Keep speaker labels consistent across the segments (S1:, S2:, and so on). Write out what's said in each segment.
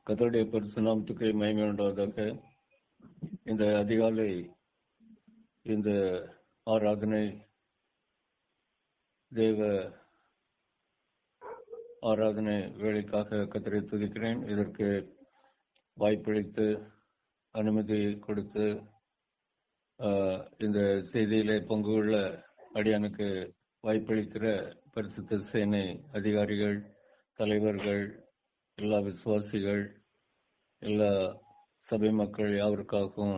S1: கர்த்தருடைய பரிசுத்த நாமத்துக்கு மகிமை உண்டாவதாக. இந்த அதிகாலை இந்த ஆராதனை தேவ ஆராதனை வேலைக்காக கர்த்தரை துதிக்கிறேன். இதற்கு வாய்ப்பளித்து அனுமதி கொடுத்து இந்த செய்தியிலே பங்கு கொள்ள அடியானுக்கு வாய்ப்பளிக்கிற பரிசுத்த சேனை அதிகாரிகள், தலைவர்கள், எல்லா விசுவாசிகள், எல்லா சபை மக்கள் யாவருக்காகவும்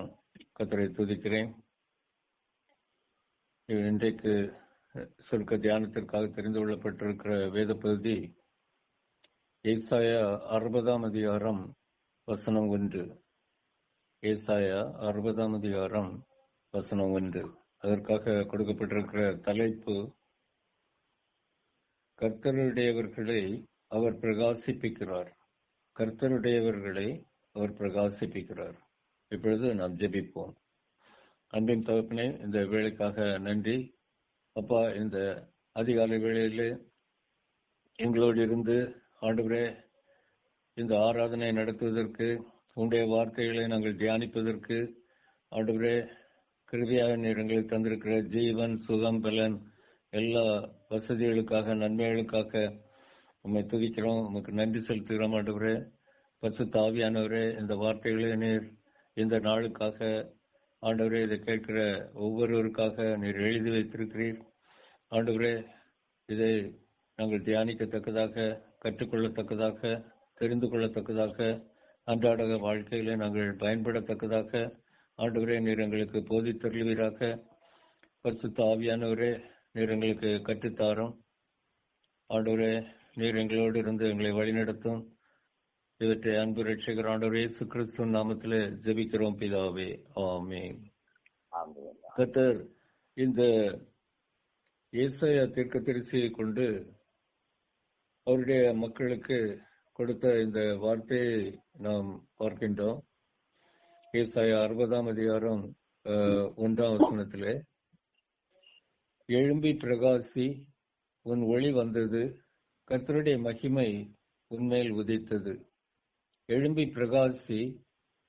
S1: கர்த்தரை துதிக்கிறேன். இன்றைக்கு சுருக்க தியானத்திற்காக தெரிந்து கொள்ளப்பட்டிருக்கிற வேத பகுதி ஏசாயா 60 அதிகாரம் வசனம் 1. ஏசாயா 60 அதிகாரம் வசனம் 1. அதற்காக கொடுக்கப்பட்டிருக்கிற தலைப்பு, கர்த்தருடையவர்களை அவர் பிரகாசிப்பிக்கிறார். கர்த்தருடையவர்களை அவர் பிரகாசிப்பிக்கிறார். இப்பொழுது நாம் ஜெபிப்போம். அன்பின் தகப்பனே, இந்த வேலைக்காக நன்றி அப்பா. இந்த அதிகாலை வேளையிலே எங்களோடு இருந்து ஆண்டவரே இந்த ஆராதனை நடத்துவதற்கு, உங்களுடைய வார்த்தைகளை நாங்கள் தியானிப்பதற்கு ஆண்டவரே கிருபையாக நீர் எங்களுக்கு தந்திருக்கிற ஜீவன், சுகம், பலன், எல்லா வசதிகளுக்காக, நன்மைகளுக்காக உம்மை துதிக்கிறோம். உமக்கு நன்றி செலுத்துகிறோம் ஆண்டவரே. பரிசுத்த ஆவியானவரே, இந்த வார்த்தைகளை நீர் இந்த நாளுக்காக ஆண்டவரே இதை கேட்கிற ஒவ்வொருவருக்காக நீர் எழுதி வைத்திருக்கிறீர் ஆண்டவரே. இதை நாங்கள் தியானிக்கத்தக்கதாக, கற்றுக்கொள்ளத்தக்கதாக, தெரிந்து கொள்ளத்தக்கதாக, அன்றாட வாழ்க்கையிலே நாங்கள் பயன்படத்தக்கதாக ஆண்டவரே நீர் எங்களுக்கு போதித்தருளுவீராக. பரிசுத்த ஆவியானவரே, நீர் எங்களுக்கு கற்றுத்தாரும் ஆண்டவரே. நீர் எங்களோடு இருந்து எங்களை வழிநடத்தும். இவற்றை அன்பு ரட்சகர் ஆண்டவர் இயேசு கிறிஸ்துவின் நாமத்திலே ஜெபிக்கிறோம் பிதாவே, ஆமென். கர்த்தர் இந்த ஏசாயா தீர்க்கதரிசியை கொண்டு அவருடைய மக்களுக்கு கொடுத்த இந்த வார்த்தையை நாம் பார்க்கின்றோம். ஏசாயா 60 அதிகாரம் 1 வசனத்திலே, எழும்பி பிரகாசி, உன் ஒளி வந்தது, கர்த்தருடைய மகிமை உன்மேல் உதித்தது. எழும்பி பிரகாசி,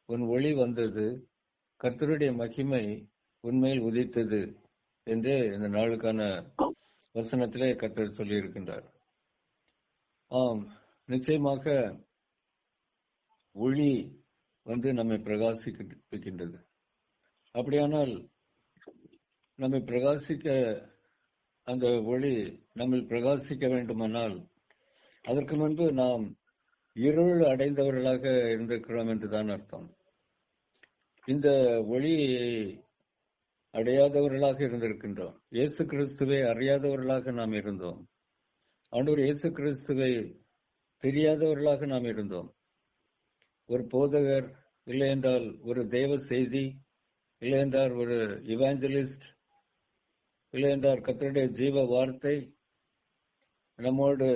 S1: உன் ஒளி வந்தது, கர்த்தருடைய மகிமை உன்மேல் உதித்தது என்று இந்த நாளுக்கான வசனத்திலே கர்த்தர் சொல்லி இருக்கின்றார். ஆம், நிச்சயமாக ஒளி நம்மை பிரகாசிக்கின்றது. அப்படியானால் நம்மை பிரகாசிக்க, அந்த ஒளி நம்ம பிரகாசிக்க வேண்டுமானால் அதற்கு முன்பு நாம் இருள் அடைந்தவர்களாக இருந்திருக்கிறோம் என்றுதான் அர்த்தம். இந்த ஒளியை அடையாதவர்களாக இருந்திருக்கின்றோம். இயேசு கிறிஸ்துவை அறியாதவர்களாக நாம் இருந்தோம். ஆண்டவர் இயேசு கிறிஸ்துவை தெரியாதவர்களாக நாம் இருந்தோம். ஒரு போதகர், இல்லை என்றால் ஒரு தேவ செய்தி, இல்லை என்றால் ஒரு இவாஞ்சலிஸ்ட், இல்லை என்றால் கர்த்தருடைய ஜீவ வார்த்தை நம்மோடு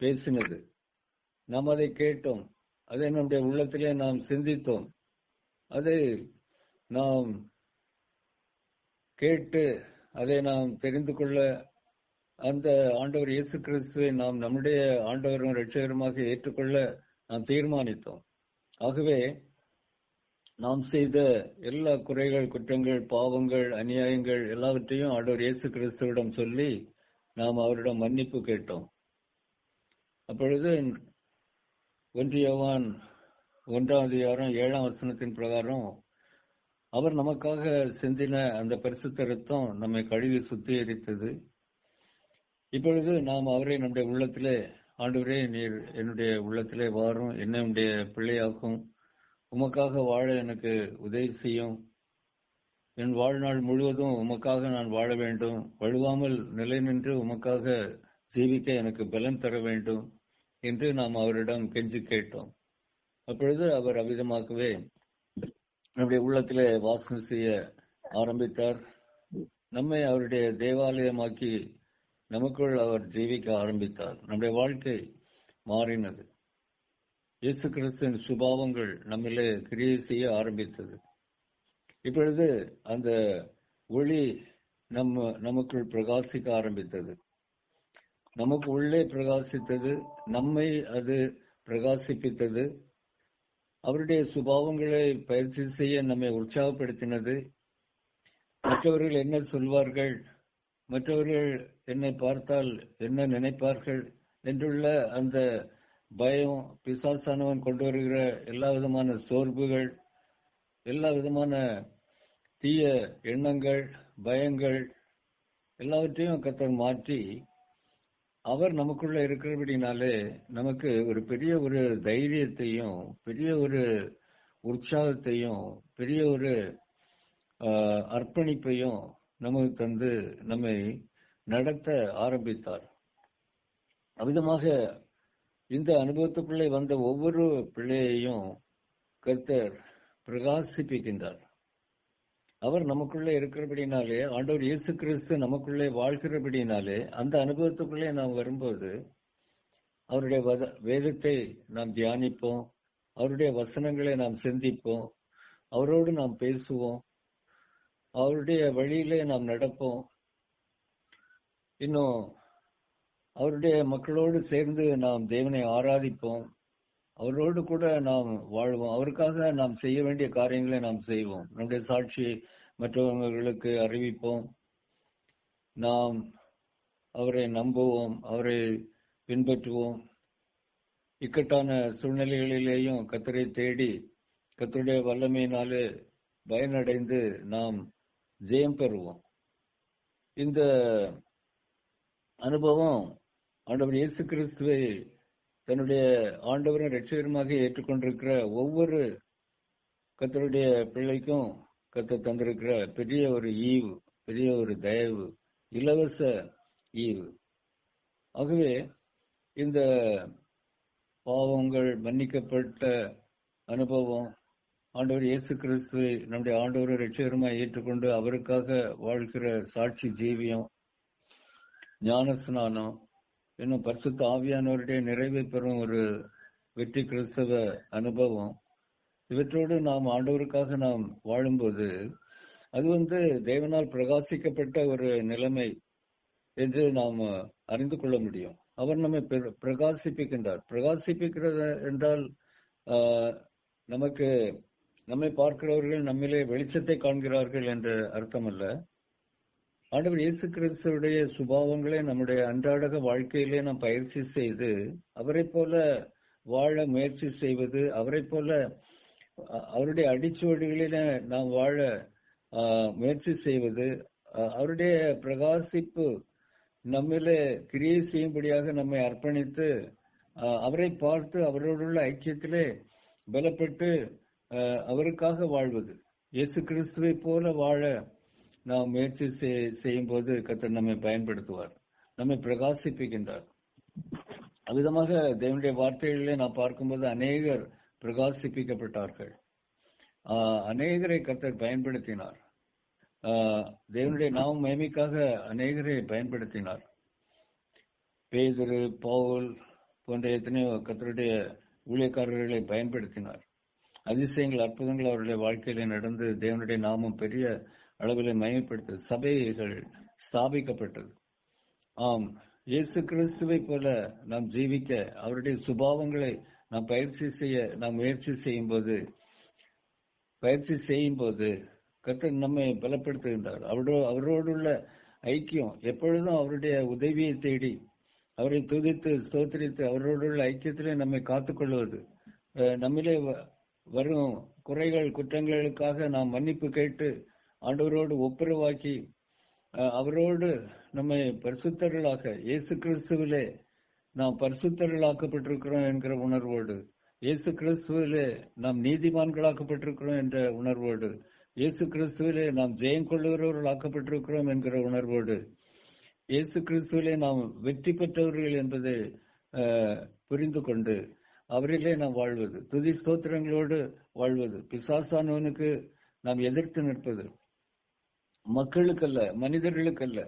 S1: பேசினது, நாம் அதை கேட்டோம், அதை நம்முடைய உள்ளத்திலே நாம் சிந்தித்தோம், அதை நாம் கேட்டு அதை நாம் தெரிந்து கொள்ள அந்த ஆண்டவர் இயேசு கிறிஸ்துவை நாம் நம்முடைய ஆண்டவரும் இரட்சகருமாக ஏற்றுக்கொள்ள நாம் தீர்மானித்தோம். ஆகவே நாம் செய்த எல்லா குறைகள், குற்றங்கள், பாவங்கள், அநியாயங்கள் எல்லாவற்றையும் ஆண்டவர் இயேசு கிறிஸ்துவிடம் சொல்லி நாம் அவரிடம் மன்னிப்பு கேட்டோம். அப்பொழுது 1 யோவான் 1 அதிகாரம் 7 வசனத்தின் பிரகாரம் அவர் நமக்காக சிந்தின அந்த பரிசுத்த இரத்தம் நம்மை கழுவி சுத்திகரித்தது. இப்பொழுது நாம் அவரை நம்முடைய உள்ளத்திலே, ஆண்டவரே நீர் என்னுடைய உள்ளத்திலே வாரும், என்னுடைய பிள்ளையாக்கும், உமக்காக வாழ எனக்கு உதவி செய்யும், என் வாழ்நாள் முழுவதும் உமக்காக நான் வாழ வேண்டும், வழுவாமல் நிலை நின்று உமக்காக ஜீவிக்க எனக்கு பலன் தர வேண்டும் என்று நாம் அவரிடம் கெஞ்சி கேட்டோம். அப்பொழுது அவர் அவ்விதமாகவே நம்முடைய உள்ளத்திலே வாசனை செய்ய ஆரம்பித்தார். நம்மை அவருடைய தேவாலயமாக்கி நமக்குள் அவர் ஜீவிக்க ஆரம்பித்தார். நம்முடைய வாழ்க்கை மாறினது. இயேசு கிறிஸ்துவின் சுபாவங்கள் நம்மிலே கிரியை செய்ய ஆரம்பித்தது. இப்பொழுது அந்த ஒளி நமக்குள் பிரகாசிக்க ஆரம்பித்தது. நமக்கு உள்ளே பிரகாசித்தது, நம்மை அது பிரகாசிப்பித்தது. அவருடைய சுபாவங்களை பயிற்சி செய்ய நம்மை உற்சாகப்படுத்தினது. மற்றவர்கள் என்ன சொல்வார்கள், மற்றவர்கள் என்னை பார்த்தால் என்ன நினைப்பார்கள் என்றுள்ள அந்த பயம், பிசாசானவன் கொண்டு வருகிற எல்லா விதமான சோர்வுகள், எல்லா விதமான தீய எண்ணங்கள், பயங்கள் எல்லாவற்றையும் கர்த்தர் மாற்றி அவர் நமக்குள்ள இருக்கிறபடினாலே நமக்கு ஒரு பெரிய ஒரு தைரியத்தையும், பெரிய ஒரு உற்சாகத்தையும், பெரிய ஒரு அர்ப்பணிப்பையும் நமக்கு தந்து நம்மை நடத்த ஆரம்பித்தார். அவ்விதமாக இந்த அனுபவத்துக்குள்ளே வந்த ஒவ்வொரு பிள்ளையையும் கர்த்தர் பிரகாசிப்பிக்கின்றார். அவர் நமக்குள்ளே இருக்கிறபடினாலே, ஆண்டவர் இயேசு கிறிஸ்து நமக்குள்ளே வாழ்கிறபடினாலே, அந்த அனுபவத்துக்குள்ளே நாம் வரும்போது அவருடைய வேதத்தை நாம் தியானிப்போம், அவருடைய வசனங்களை நாம் சிந்திப்போம், அவரோடு நாம் பேசுவோம், அவருடைய வழியிலே நாம் நடப்போம். இன்னும் அவருடைய மக்களோடு சேர்ந்து நாம் தேவனை ஆராதிப்போம், அவரோடு கூட நாம் வாழ்வோம், அவருக்காக நாம் செய்ய வேண்டிய காரியங்களை நாம் செய்வோம், நம்முடைய சாட்சியை மற்றவர்களுக்கு அறிவிப்போம், நாம் அவரை நம்புவோம், அவரை பின்பற்றுவோம். இக்கட்டான சூழ்நிலைகளிலேயும் கர்த்தரை தேடி கர்த்தருடைய வல்லமையினாலே பயனடைந்து நாம் ஜெயம் பெறுவோம். இந்த அனுபவம் ஆண்டவர் இயேசு கிறிஸ்துவை தன்னுடைய ஆண்டவரும் இரட்சகருமாக ஏற்றுக்கொண்டிருக்கிற ஒவ்வொரு கர்த்தருடைய பிள்ளைக்கும் கர்த்தர் தந்திருக்கிற பெரிய ஒரு ஈவு, பெரிய ஒரு தயவு, இலவச ஈவு. ஆகவே இந்த பாவங்கள் மன்னிக்கப்பட்ட அனுபவம், ஆண்டவர் இயேசு கிறிஸ்துவை நம்முடைய ஆண்டவரும் இரட்சகருமாய் ஏற்றுக்கொண்டு அவருக்காக வாழ்கிற சாட்சி ஜீவியம், ஞானஸ்நானம், இன்னும் பரிசுத்த ஆவியானவருடைய நிறைவை பெறும் ஒரு வெற்றி கிறிஸ்தவ அனுபவம், இவற்றோடு நாம் ஆண்டவருக்காக நாம் வாழும்போது அது தேவனால் பிரகாசிக்கப்பட்ட ஒரு நிலைமை என்று நாம் அறிந்து கொள்ள முடியும். அவர் நம்மை பிரகாசிப்பிக்கின்றார். பிரகாசிப்பிக்கிறது என்றால் நமக்கு நம்மை பார்க்கிறவர்கள் நம்மிலே வெளிச்சத்தை காண்கிறார்கள் என்ற அர்த்தம் அல்ல. ஆண்டவர் இயேசு கிறிஸ்துவுடைய சுபாவங்களை நம்முடைய அன்றாட வாழ்க்கையிலே நாம் பயிற்சி செய்து அவரை போல வாழ முயற்சி செய்வது, அவரை போல அவருடைய அடிச்சுவடுகளிலே நாம் வாழ முயற்சி செய்வது, அவருடைய பிரகாசிப்பு நம்மிலே கிரியை செய்யும்படியாக நம்மை அர்ப்பணித்து அவரை பார்த்து அவரோடுள்ள ஐக்கியத்திலே பலப்பட்டு அவருக்காக வாழ்வது, இயேசு கிறிஸ்துவை போல வாழ நாம் முயற்சி செய்யும் போது கர்த்தர் நம்மை பயன்படுத்துவார், நம்மை பிரகாசிப்பிக்கின்றார். அவ்விதமாக தேவனுடைய வார்த்தைகளிலே நாம் பார்க்கும்போது அநேகர் பிரகாசிப்பிக்கப்பட்டார்கள், அநேகரை கர்த்தர் பயன்படுத்தினார், தேவனுடைய நாம மகிமைக்காக அநேகரை பயன்படுத்தினார். பேதுரு, பவுல் போன்ற எத்தனையோ கர்த்தருடைய ஊழியக்காரர்களை பயன்படுத்தினார். அதிசயங்கள், அற்புதங்கள் அவருடைய வாழ்க்கையில நடந்து தேவனுடைய நாமம் பெரிய அளவில் மகிமைப்படுத்தது, சபைகள் ஸ்தாபிக்கப்பட்டது. ஆம், இயேசு கிறிஸ்துவை போல நாம் ஜீவிக்க அவருடைய சுபாவங்களை நாம் பயிற்சி செய்யும் போது கர்த்தர் நம்மை பலப்படுத்துகின்றார். அவரோடுள்ள ஐக்கியம், எப்பொழுதும் அவருடைய உதவியை தேடி அவரை துதித்து ஸ்தோத்திரித்து அவரோடுள்ள ஐக்கியத்திலே நம்மை காத்துக்கொள்வது, நம்மிலே வரும் குறைகள் குற்றங்களுக்காக நாம் மன்னிப்பு கேட்டு ஆண்டவரோடு ஒப்புரவாக்கி அவரோடு நம்மை பரிசுத்தர்களாக, இயேசு கிறிஸ்துவிலே நாம் பரிசுத்தர்களாக்கப்பட்டிருக்கிறோம் என்கிற உணர்வோடு, இயேசு கிறிஸ்துவிலே நாம் நீதிமான்களாக்கப்பட்டிருக்கிறோம் என்ற உணர்வோடு, இயேசு கிறிஸ்துவிலே நாம் ஜெயம் கொள்ளுகிறவர்கள் என்கிற உணர்வோடு, இயேசு கிறிஸ்துவிலே நாம் வெற்றி பெற்றவர்கள் என்பதை புரிந்து கொண்டு அவரிலே நாம் வாழ்வது, துதி ஸ்தோத்திரங்களோடு வாழ்வது, பிசாசானவனுக்கு நாம் எதிர்த்து நிற்பது, மக்களுக்கல்ல, மனிதர்களுக்கல்ல,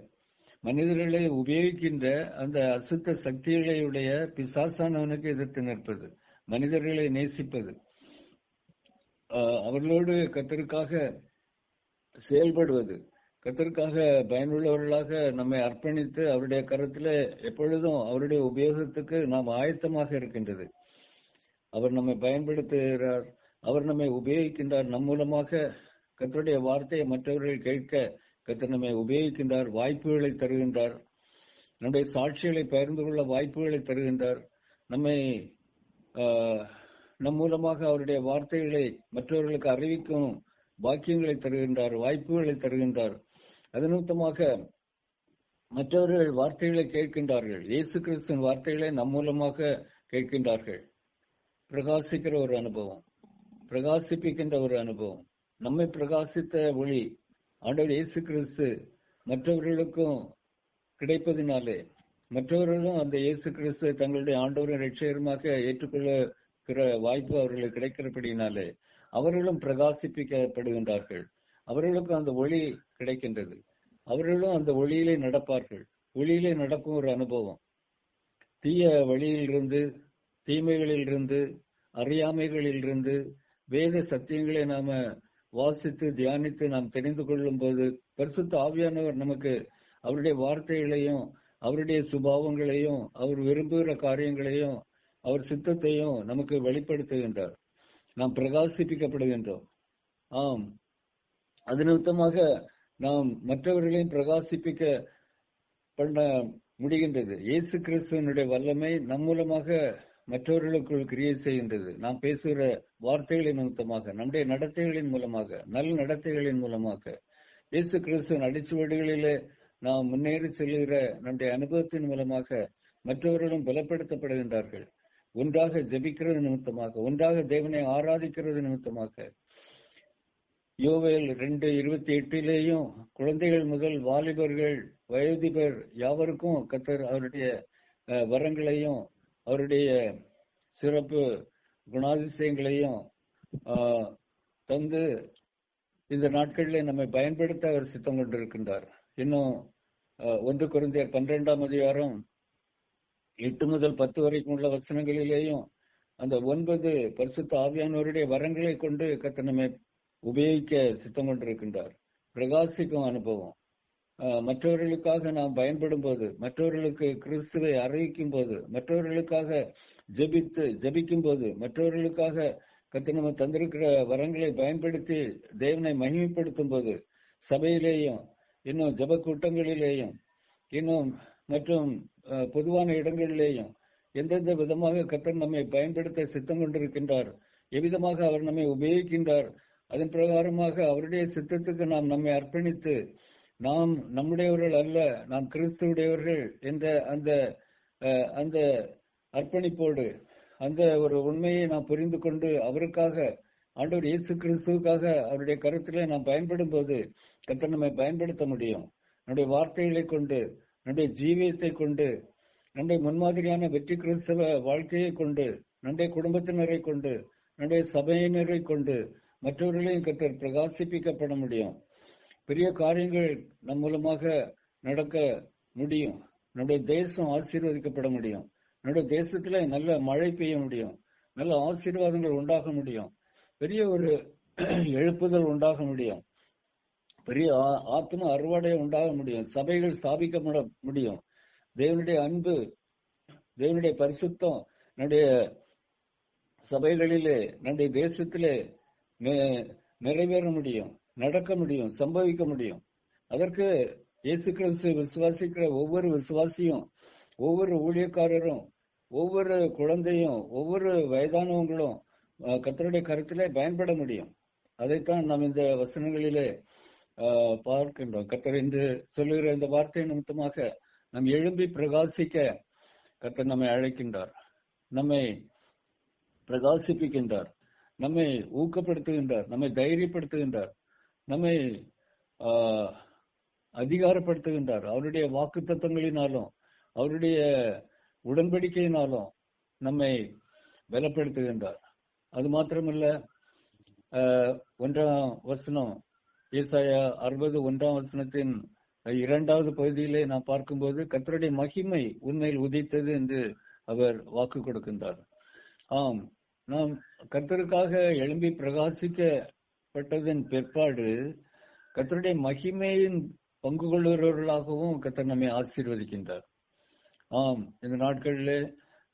S1: மனிதர்களை உபயோகிக்கின்ற அந்த அசுத்த சக்திகளையுடைய பிசாசானவனுக்கு எதிர்த்து நிற்பது, மனிதர்களை நேசிப்பது, அவர்களோடு கர்த்தருக்காக செயல்படுவது, கர்த்தருக்காக பயனுள்ளவர்களாக நம்மை அர்ப்பணித்து அவருடைய கரத்திலே எப்பொழுதும் அவருடைய உபயோகத்துக்கு நாம் ஆயத்தமாக இருக்கின்றது. அவர் நம்மை பயன்படுத்துகிறார், அவர் நம்மை உபயோகிக்கின்றார். நம் மூலமாக கர்த்தருடைய வார்த்தையை மற்றவர்கள் கேட்க கர்த்தர் நம்மை உபயோகிக்கின்றார். வாய்ப்புகளை தருகின்றார். நம்முடைய சாட்சிகளை பகிர்ந்து கொள்ள வாய்ப்புகளை தருகின்றார். நம்மை நம் மூலமாக அவருடைய வார்த்தைகளை மற்றவர்களுக்கு அறிவிக்கும் பாக்கியங்களை தருகின்றார், வாய்ப்புகளை தருகின்றார். அது நிமித்தமாக மற்றவர்கள் வார்த்தைகளை கேட்கின்றார்கள். இயேசு கிறிஸ்துவின் வார்த்தைகளை நம் மூலமாக கேட்கின்றார்கள். பிரகாசிக்கிற ஒரு அனுபவம், பிரகாசிப்பிக்கின்ற ஒரு அனுபவம். நம்மை பிரகாசித்த ஒளி ஆண்டவர் இயேசு கிறிஸ்து மற்றவர்களுக்கும் கிடைப்பதினாலே, மற்றவர்களும் அந்த இயேசு கிறிஸ்துவை தங்களுடைய ஆண்டவரின் இரட்சகருமாக ஏற்றுக்கொள்ளுகிற வாய்ப்பு அவர்களுக்கு கிடைக்கிறபடினாலே அவர்களும் பிரகாசிப்பிக்கப்படுகின்றார்கள். அவர்களுக்கும் அந்த ஒளி கிடைக்கின்றது. அவர்களும் அந்த ஒளியிலே நடப்பார்கள். ஒளியிலே நடக்கும் ஒரு அனுபவம். தீய வழியிலிருந்து, தீமைகளிலிருந்து, அறியாமைகளிலிருந்து வேத சத்தியங்களை நாம வாசித்து தியானித்து நாம் தெரிந்து கொள்ளும் போது பரிசுத்த ஆவியானவர் நமக்கு அவருடைய வார்த்தைகளையும் அவருடைய சுபாவங்களையும் அவர் விரும்புகிற காரியங்களையும் அவர் சித்தத்தையும் நமக்கு வெளிப்படுத்துகின்றார். நாம் பிரகாசிப்பிக்கப்படுகின்றோம். ஆம், அது நிமித்தமாக நாம் மற்றவர்களையும் பிரகாசிப்பிக்க பண்ண முடிகின்றது. இயேசு கிறிஸ்துவனுடைய வல்லமை நம் மூலமாக மற்றவர்களுக்குள் கிரியை செய்கின்றது. நாம் பேசுகிற வார்த்தைகளின் நிமித்தமாக, நம்முடைய நடத்தைகளின் மூலமாக, நல் நடத்தைகளின் மூலமாக, இயேசு கிறிஸ்துவின் அடிச்சுவடுகளிலே நாம் முன்னேறி செல்கிற நம்முடைய அனுபவத்தின் மூலமாக மற்றவர்களும் பலப்படுத்தப்படுகின்றார்கள். ஒன்றாக ஜெபிக்கிறது நிமித்தமாக, ஒன்றாக தேவனை ஆராதிக்கிறது நிமித்தமாக. யோவேல் 2:28 குழந்தைகள் முதல் வாலிபர்கள் வயோதிபர் யாவருக்கும் கர்த்தர் அவருடைய வரங்களையும் அவருடைய சிறப்பு குணாதிசயங்களையும் தந்து இந்த நாட்களில் நம்மை பயன்படுத்த அவர் சித்தம் கொண்டிருக்கின்றார். இன்னும் 1 கொரிந்தியர் 12 8 முதல் 10 வரைக்கும் உள்ள வசனங்களிலேயும் அந்த 9 பரிசுத்த ஆவியானவருடைய வரங்களை கொண்டு கர்த்தர் நம்மை உபயோகிக்க சித்தம் கொண்டிருக்கின்றார். பிரகாசிக்கும் அனுபவம். மற்றவர்களுக்காக நாம் பயன்படும் போது, மற்றவர்களுக்கு கிறிஸ்துவை அறிவிக்கும் போது, மற்றவர்களுக்காக ஜெபிக்கும் போது, மற்றவர்களுக்காக கர்த்தர் நம்ம தந்திருக்கிற வரங்களை பயன்படுத்தி தேவனை மகிமைப்படுத்தும் போது, சபையிலேயும் இன்னும் ஜெப கூட்டங்களிலேயும் இன்னும் மற்றும் பொதுவான இடங்களிலேயும் எந்தெந்த விதமாக கர்த்தர் நம்மை பயன்படுத்த சித்தம் கொண்டிருக்கின்றார், எவ்விதமாக அவர் நம்மை உபயோகிக்கின்றார், அதன் பிரகாரமாக அவருடைய சித்தத்துக்கு நாம் நம்மை அர்ப்பணித்து, நாம் நம்முடையவர்கள் அல்ல, நாம் கிறிஸ்துவுடையவர்கள் என்ற அந்த அர்ப்பணிப்போடு அந்த ஒரு உண்மையை நாம் புரிந்து கொண்டு அவருக்காக, ஆண்டவர் இயேசு கிறிஸ்துவுக்காக அவருடைய கருத்திலே நாம் பயன்படும் போது கர்த்தர் நம்மை பயன்படுத்த முடியும். நம்முடைய வார்த்தைகளை கொண்டு, நம்முடைய ஜீவியத்தை கொண்டு, நம்முடைய முன்மாதிரியான வெற்றி கிறிஸ்தவ வாழ்க்கையை கொண்டு, நம்முடைய குடும்பத்தினரை கொண்டு, நம்முடைய சபையினரை கொண்டு மற்றவர்களையும் கர்த்தர் பிரகாசிப்பிக்கப்பட முடியும். பெரிய காரியங்கள் நம் மூலமாக நடக்க முடியும். நம்முடைய தேசம் ஆசீர்வதிக்கப்பட முடியும். நம்முடைய தேசத்துல நல்ல மழை பெய்ய முடியும். நல்ல ஆசீர்வாதங்கள் உண்டாக முடியும். பெரிய ஒரு எழுப்புதல் உண்டாக முடியும். பெரிய ஆத்ம அறுவடை உண்டாக முடியும். சபைகள் ஸ்தாபிக்கப்பட முடியும். தேவனுடைய அன்பு, தேவனுடைய பரிசுத்தம் நம்முடைய சபைகளிலே, நம்முடைய தேசத்திலே நிறைவேற முடியும், நடக்க முடியும், சம்பவிக்க முடியும். அதற்கு இயேசு கிறிஸ்து விசுவாசிக்கிற ஒவ்வொரு விசுவாசியும், ஒவ்வொரு ஊழியக்காரரும், ஒவ்வொரு குழந்தையும், ஒவ்வொரு வயதானவங்களும் கர்த்தருடைய கருத்திலே பயன்பட முடியும். அதைத்தான் நாம் இந்த வசனங்களிலே பார்க்கின்றோம். கர்த்தர் என்று சொல்லுகிற இந்த வார்த்தை நிமித்தமாக நாம் எழும்பி பிரகாசிக்க கர்த்தர் நம்மை அழைக்கின்றார், நம்மை பிரகாசிப்பிக்கின்றார், நம்மை ஊக்கப்படுத்துகின்றார், நம்மை தைரியப்படுத்துகின்றார், நம்மை அதிகாரப்படுத்துகின்றார். அவருடைய வாக்கு தத்தங்களினாலும் அவருடைய உடன்படிக்கையினாலும் நம்மை பலப்படுத்துகின்றார். அது மாத்திரமல்ல, 1ஆம் வசனம், ஏசாயா 61 2வது பகுதியிலே நாம் பார்க்கும்போது கர்த்தருடைய மகிமை உண்மையில் உதித்தது என்று அவர் வாக்கு கொடுக்கின்றார். ஆம், நாம் கர்த்தருக்காக எழும்பி பிரகாசிக்கப்பட்டதன் பிற்பாடு கர்த்தருடைய மகிமையின் பங்கு கொள்ளுகிறவர்களாகவும் கர்த்தர் நம்மை ஆசீர்வதிக்கின்றார். ஆம், இந்த நாட்களிலே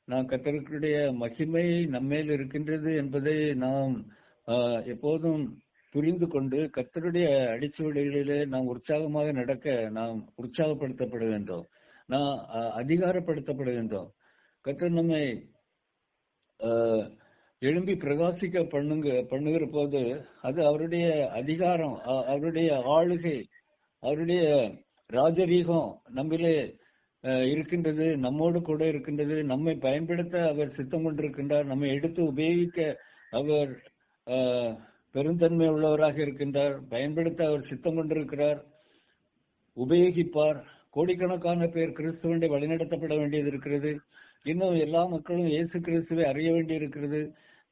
S1: நாம் கர்த்தருடைய மகிமை நம்மேல் இருக்கின்றது என்பதை நாம் எப்போதும் புரிந்து கொண்டு கர்த்தருடைய அடிச்சுவடுகளிலே நாம் உற்சாகமாக நடக்க நாம் உற்சாகப்படுத்தப்பட வேண்டும். நாம் அதிகாரப்படுத்தப்பட வேண்டும். கர்த்தர் நம்மை எழும்பி பிரகாசிக்க பண்ணுகிற போது அது அவருடைய அதிகாரம், அவருடைய ஆளுகை, அவருடைய ராஜரீகம் நம்மிலே இருக்கின்றது, நம்மோடு கூட இருக்கின்றது. நம்மை பயன்படுத்த அவர் சித்தம் கொண்டிருக்கின்றார். நம்மை எடுத்து உபயோகிக்க அவர் பெருந்தன்மை உள்ளவராக இருக்கின்றார். பயன்படுத்த அவர் சித்தம் கொண்டிருக்கிறார், உபயோகிப்பார். கோடிக்கணக்கான பேர் கிறிஸ்துவண்டை வழிநடத்தப்பட வேண்டியது இருக்கிறது. இன்னும் எல்லா மக்களும் இயேசு கிறிஸ்துவை அறிய வேண்டி இருக்கிறது.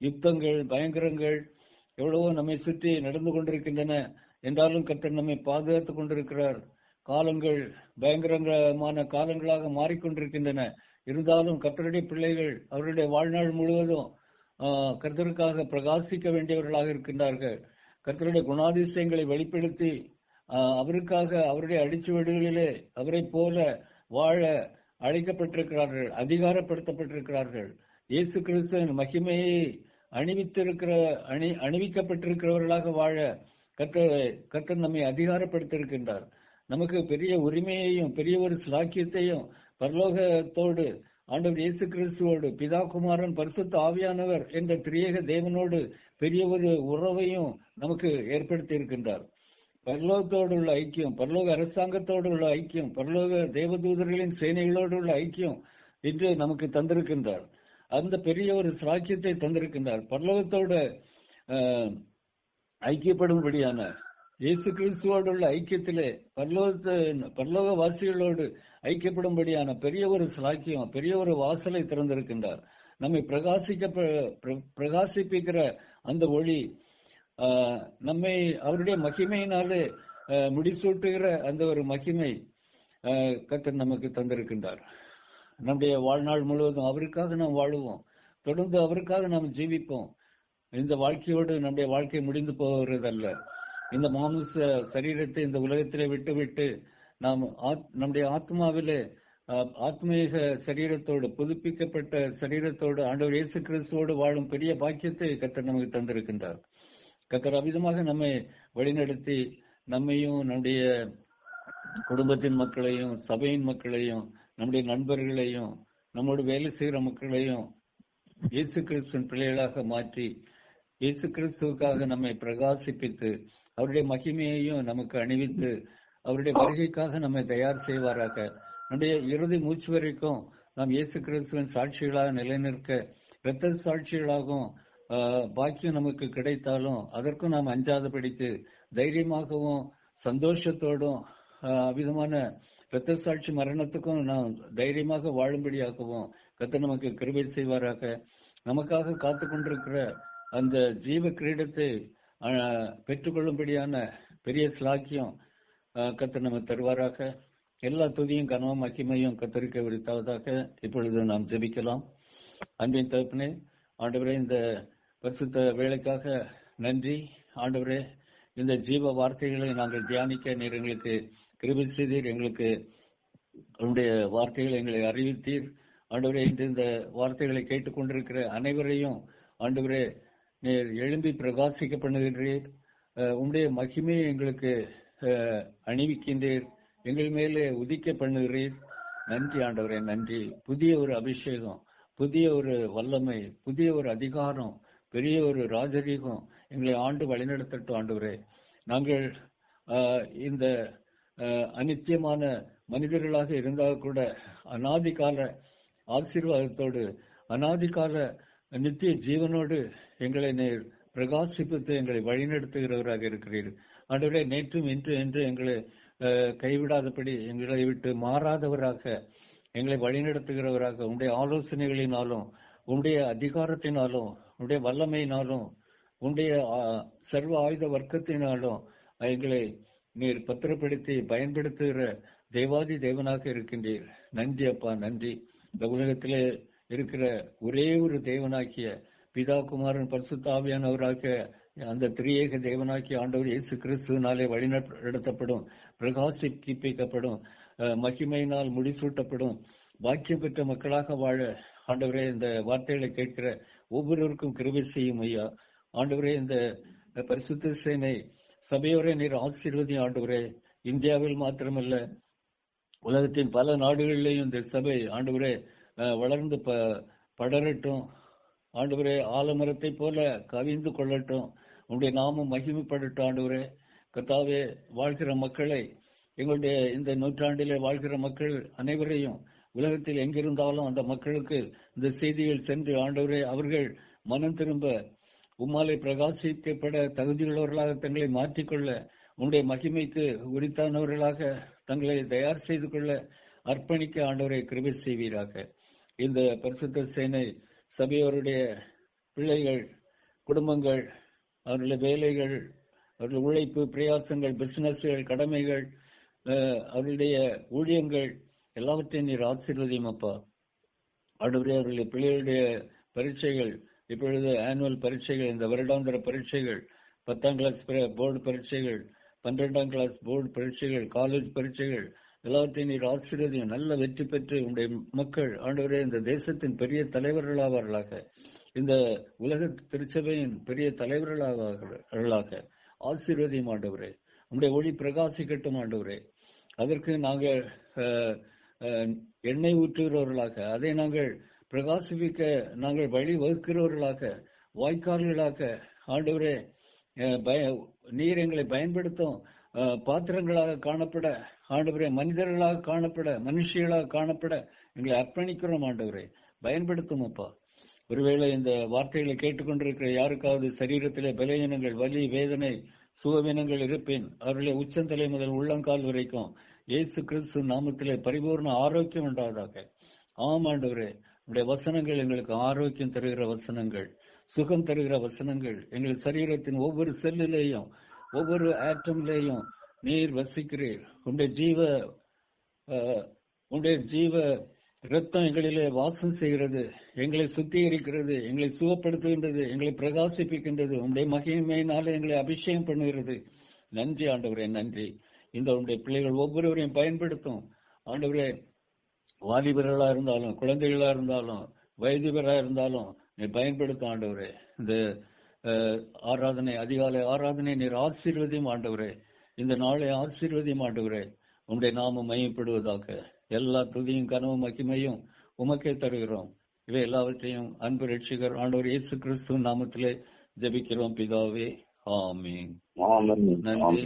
S1: யுத்தங்கள், பயங்கரங்கள் எவ்வளவோ நம்மை சுற்றி நடந்து கொண்டிருக்கின்றன. என்றாலும் கர்த்தர் நம்மை பாதுகாத்துக் கொண்டிருக்கிறார். காலங்கள் பயங்கரமான காலங்களாக மாறிக்கொண்டிருக்கின்றன. இருந்தாலும் கர்த்தருடைய பிள்ளைகள் அவருடைய வாழ்நாள் முழுவதும் கர்த்தருக்காக பிரகாசிக்க வேண்டியவர்களாக இருக்கின்றார்கள். கர்த்தருடைய குணாதிசயங்களை வெளிப்படுத்தி அவருக்காக அவருடைய அடிச்சுவடுகளிலே அவரை போல வாழ அழைக்கப்பட்டிருக்கிறார்கள், அதிகாரப்படுத்தப்பட்டிருக்கிறார்கள். இயேசு கிறிஸ்துவின் மகிமையை அணிவிக்கப்பட்டிருக்கிறவர்களாக வாழ கர்த்தர் நம்மை அதிகாரப்படுத்தியிருக்கின்றார். நமக்கு பெரிய உரிமையையும் பெரிய ஒரு சிலாக்கியத்தையும் பரலோகத்தோடு ஆண்டவர் இயேசு கிறிஸ்துவோடு பிதா குமாரன் பரிசுத்த ஆவியானவர் என்ற திரியேக தேவனோடு பெரிய ஒரு உறவையும் நமக்கு ஏற்படுத்தி இருக்கின்றார். பரலோகத்தோடு உள்ள ஐக்கியம், பரலோக அரசாங்கத்தோடு உள்ள ஐக்கியம், பரலோக தேவதூதர்களின் சேனைகளோடு உள்ள ஐக்கியம் இன்று நமக்கு தந்திருக்கின்றார். அந்த பெரிய ஒரு சிலாக்கியத்தை தந்திருக்கின்றார். பரலோகத்தோடு ஐக்கியப்படும்படியான இயேசு கிறிஸ்துவோடு உள்ள ஐக்கியத்திலே பரலோக வாசிகளோடு ஐக்கியப்படும்படியான பெரிய ஒரு சிலாக்கியம், பெரிய ஒரு வாசலை திறந்திருக்கின்றார். நம்மை பிரகாசிப்பிக்கிற அந்த ஒளி நம்மை அவருடைய மகிமையினாலே முடிசூட்டுகிற அந்த ஒரு மகிமை கர்த்தர் நமக்கு தந்திருக்கின்றார். நம்முடைய வாழ்நாள் முழுவதும் அவருக்காக நாம் வாழுவோம், தொடர்ந்து அவருக்காக நாம் ஜீவிப்போம். இந்த வாழ்க்கையோடு நம்முடைய வாழ்க்கை முடிந்து போகிறதல்ல. இந்த மாமிச சரீரத்தை இந்த உலகத்திலே விட்டுவிட்டு நாம் நம்முடைய ஆத்மாவிலே ஆத்மீக சரீரத்தோடு, புதுப்பிக்கப்பட்ட சரீரத்தோடு ஆண்டவர் இயேசு கிறிஸ்துவோடு வாழும் பெரிய பாக்கியத்தை கர்த்தர் நமக்கு தந்திருக்கின்றார். கர்த்தர் அவ்விதமாக நம்மை வழிநடத்தி நம்மையும் நம்முடைய குடும்பத்தின் மக்களையும் சபையின் மக்களையும் நம்முடைய நண்பர்களையும் நம்மோடு வேலை செய்கிற மக்களையும் இயேசு கிறிஸ்துவின் பிள்ளைகளாக மாற்றி இயேசு கிறிஸ்துவுக்காக நம்மை பிரகாசிப்பித்து அவருடைய மகிமையையும் நமக்கு அணிவித்து அவருடைய வருகைக்காக நம்மை தயார் செய்வாராக. நம்முடைய இறுதி மூச்சு வரைக்கும் நாம் இயேசு கிறிஸ்துவின் சாட்சிகளாக நிலைநிற்க, இரத்த சாட்சிகளாகவும் பாக்கியம் நமக்கு கிடைத்தாலும் அதற்கும் நாம் அஞ்சாதபடிக்கு தைரியமாகவும் சந்தோஷத்தோடும் விதமான இரத்த சாட்சி மரணத்துக்கும் நாம் தைரியமாக வாழும்படியாகவும் கர்த்தர் நமக்கு கிருபை செய்வாராக. நமக்காக காத்து கொண்டிருக்கிற அந்த ஜீவ கிரீடத்தை பெற்றுக்கொள்ளும்படியான பெரிய சிலாக்கியம் கர்த்தர் நமக்கு தருவாராக. எல்லா துதியும் கனவும் மகிமையும் கர்த்தருக்கு உரித்தாவதாக. இப்பொழுது நாம் ஜெபிக்கலாம். அன்பின் தகப்பனே, ஆண்டவரே, இந்த பரிசுத்த வேளைக்காக நன்றி. ஆண்டவரே, இந்த ஜீவ வார்த்தைகளை நாங்கள் தியானிக்க நீர் எங்களுக்கு கிருபை செய்தீர். எங்களுக்கு உங்களுடைய வார்த்தைகளை எங்களை அறிவித்தீர். ஆண்டவரே, இன்று இந்த வார்த்தைகளை கேட்டுக்கொண்டிருக்கிற அனைவரையும் ஆண்டவரே நீர் எழும்பி பிரகாசிக்க பண்ணுகின்றீர். உங்களுடைய மகிமையை எங்களுக்கு அணிவிக்கின்றீர், எங்கள் மேலே உதிக்க பண்ணுகிறீர். நன்றி ஆண்டவரே, நன்றி. புதிய ஒரு அபிஷேகம், புதிய ஒரு வல்லமை, புதிய ஒரு அதிகாரம், பெரிய ஒரு ராஜரீகம் எங்களை ஆண்டு வழிநடத்தட்டும் ஆண்டவரே. நாங்கள் இந்த அநித்தியமான மனிதர்களாக இருந்தால் கூட அநாதிகால ஆசீர்வாதத்தோடு அநாதிகால நித்திய ஜீவனோடு எங்களை நேர் பிரகாசிப்பித்து எங்களை வழிநடத்துகிறவராக இருக்கிறீர்கள் ஆண்டவரே. நேற்றும் இன்று என்று எங்களை கைவிடாதபடி, எங்களை விட்டு மாறாதவராக எங்களை வழிநடத்துகிறவராக, உங்களுடைய ஆலோசனைகளினாலும் உங்களுடைய அதிகாரத்தினாலும் உங்களுடைய வல்லமையினாலும் உங்களுடைய சர்வ ஆயுத வர்க்கத்தினாலும் எங்களை நீர் பத்திரப்படுத்தி பயன்படுத்துகிற தேவாதி தேவனாக இருக்கின்றீர். நன்றி அப்பா, நன்றி. இந்த உலகத்திலே இருக்கிற ஒரே ஒரு தேவனாக்கிய பிதா குமாரன் பரிசுத்த ஆவியானவராக அந்த திரியேக தேவனாக்கிய ஆண்டவர் இயேசு கிறிஸ்துவினாலே வழிநடத்தப்படும், பிரகாசிப்பிக்கப்படும், மகிமையினால் முடிசூட்டப்படும் பாக்கியம் பெற்ற மக்களாக வாழ ஆண்டவரே இந்த வார்த்தைகளை கேட்கிற ஒவ்வொருவருக்கும் கிருபை செய்யும் ஐயா. ஆண்டவரே, இந்த பரிசுத்த சேனை சபையோரை நீர் ஆசீர்வதி ஆண்டவரே. இந்தியாவில் மாத்திரமல்ல, உலகத்தின் பல நாடுகளிலேயும் இந்த சபை ஆண்டவரே வளர்ந்து படரட்டும் ஆண்டவரே. ஆலமரத்தை போல கவிந்து கொள்ளட்டும். உங்களுடைய நாமம் மகிமைப்படட்டும் ஆண்டவரே. கர்த்தாவே, வாழ்கிற மக்களை, எங்களுடைய இந்த நூற்றாண்டிலே வாழ்கிற மக்கள் அனைவரையும் உலகத்தில் எங்கிருந்தாலும் அந்த மக்களுக்கு இந்த செய்திகள் சென்று ஆண்டவரே அவர்கள் மனம் திரும்ப உம்மாலை பிரகாசிக்கப்பட தகுதியுள்ளவர்களாக தங்களை மாற்றிக்கொள்ள, உன்னுடைய மகிமைக்கு உரித்தானவர்களாக தங்களை தயார் செய்து கொள்ள அர்ப்பணிக்க ஆண்டவரை கிருபை செய்வீராக. இந்த பரிசுத்த சேனை சபையோருடைய பிள்ளைகள், குடும்பங்கள், அவர்களுடைய வேலைகள், அவர்களுடைய உழைப்பு, பிரயாசங்கள், பிசினஸ்கள், கடமைகள், அவர்களுடைய ஊழியங்கள் எல்லாவற்றையும் நீர் ஆசீர்வதியும் அப்பா. ஆண்டவரே, அவர்களுடைய பிள்ளைகளுடைய பரீட்சைகள், இப்பொழுது ஆனுவல் பரீட்சைகள், இந்த வருடாந்திர பரீட்சைகள், 10ஆம் கிளாஸ் போர்டு பரீட்சைகள், 12ஆம் கிளாஸ் போர்டு பரீட்சைகள், காலேஜ் பரீட்சைகள் எல்லாவற்றையும் நீர் ஆசீர்வதியும். நல்ல வெற்றி பெற்று உங்களுடைய மக்கள் ஆண்டவரே இந்த தேசத்தின் பெரிய தலைவர்களாவார்களாக, இந்த உலக திருச்சபையின் பெரிய தலைவர்களாக ஆசீர்வதியும் ஆண்டவரே. உங்களுடைய ஒளி பிரகாசிக்கட்டும் ஆண்டவரே. அதற்கு நாங்கள் எண்ணெய் ஊற்றுகிறவர்களாக, அதை நாங்கள் பிரகாசிப்பிக்க நாங்கள் வழி வகுக்கிறவர்களாக, வாய்க்கால்களாக ஆண்டவரே நீர் எங்களை பயன்படுத்தும் பாத்திரங்களாக காணப்பட ஆண்டவரே, மனிதர்களாக காணப்பட, மனுஷிகளாக காணப்பட எங்களை அர்ப்பணிக்கிறோம் ஆண்டவரே. பயன்படுத்தும் அப்பா. ஒருவேளை இந்த வார்த்தைகளை கேட்டுக்கொண்டிருக்கிற யாருக்காவது சரீரத்திலே பலவீனங்கள், வலி, வேதனை, சுகவீனங்கள் இருப்பின் அவர்களை உச்சந்தலை முதல் உள்ளங்கால் வரைக்கும் இயேசு கிறிஸ்து நாமத்திலே பரிபூர்ண ஆரோக்கியம் உண்டாவதாக. ஆம் ஆண்டவரே, உடைய வசனங்கள் எங்களுக்கு ஆரோக்கியம் தருகிற வசனங்கள், சுகம் தருகிற வசனங்கள். எங்கள் சரீரத்தின் ஒவ்வொரு செல்லிலேயும் ஒவ்வொரு ஆட்டம்லேயும் நீர் வசிக்கிறீர். உடைய ஜீவ இரத்தம் எங்களிலே வாசம் செய்கிறது, எங்களை சுத்திகரிக்கிறது, எங்களை சுகப்படுத்துகின்றது, எங்களை பிரகாசிப்பிக்கின்றது. உடைய மகிமையினாலே எங்களை அபிஷேகம் பண்ணுகிறது. நன்றி ஆண்டவரே, நன்றி. இந்த உடைய பிள்ளைகள் ஒவ்வொருவரையும் பயன்படுத்தும் ஆண்டவரே. வாலிபர்களா இருந்தாலும், குழந்தைகளா இருந்தாலும், வயதிபரா இருந்தாலும் நீ பயன்படுத்தும் ஆண்டவரே. இந்த ஆராதனை, அதிகாலை ஆராதனை நீர் ஆசீர்வதியும் ஆண்டவரே. இந்த நாளை ஆசீர்வதியும் ஆண்டவரே. உங்களுடைய நாமம் மையப்படுவதாக. எல்லா துதியும் கனவும் மகிமையும் உமக்கே தருகிறோம். இவை எல்லாவற்றையும் அன்பு ரட்சிகர் ஆண்டவர் இயேசு கிறிஸ்துவின் நாமத்திலே ஜெபிக்கிறோம் பிதாவே. ஆமீன். நன்றி.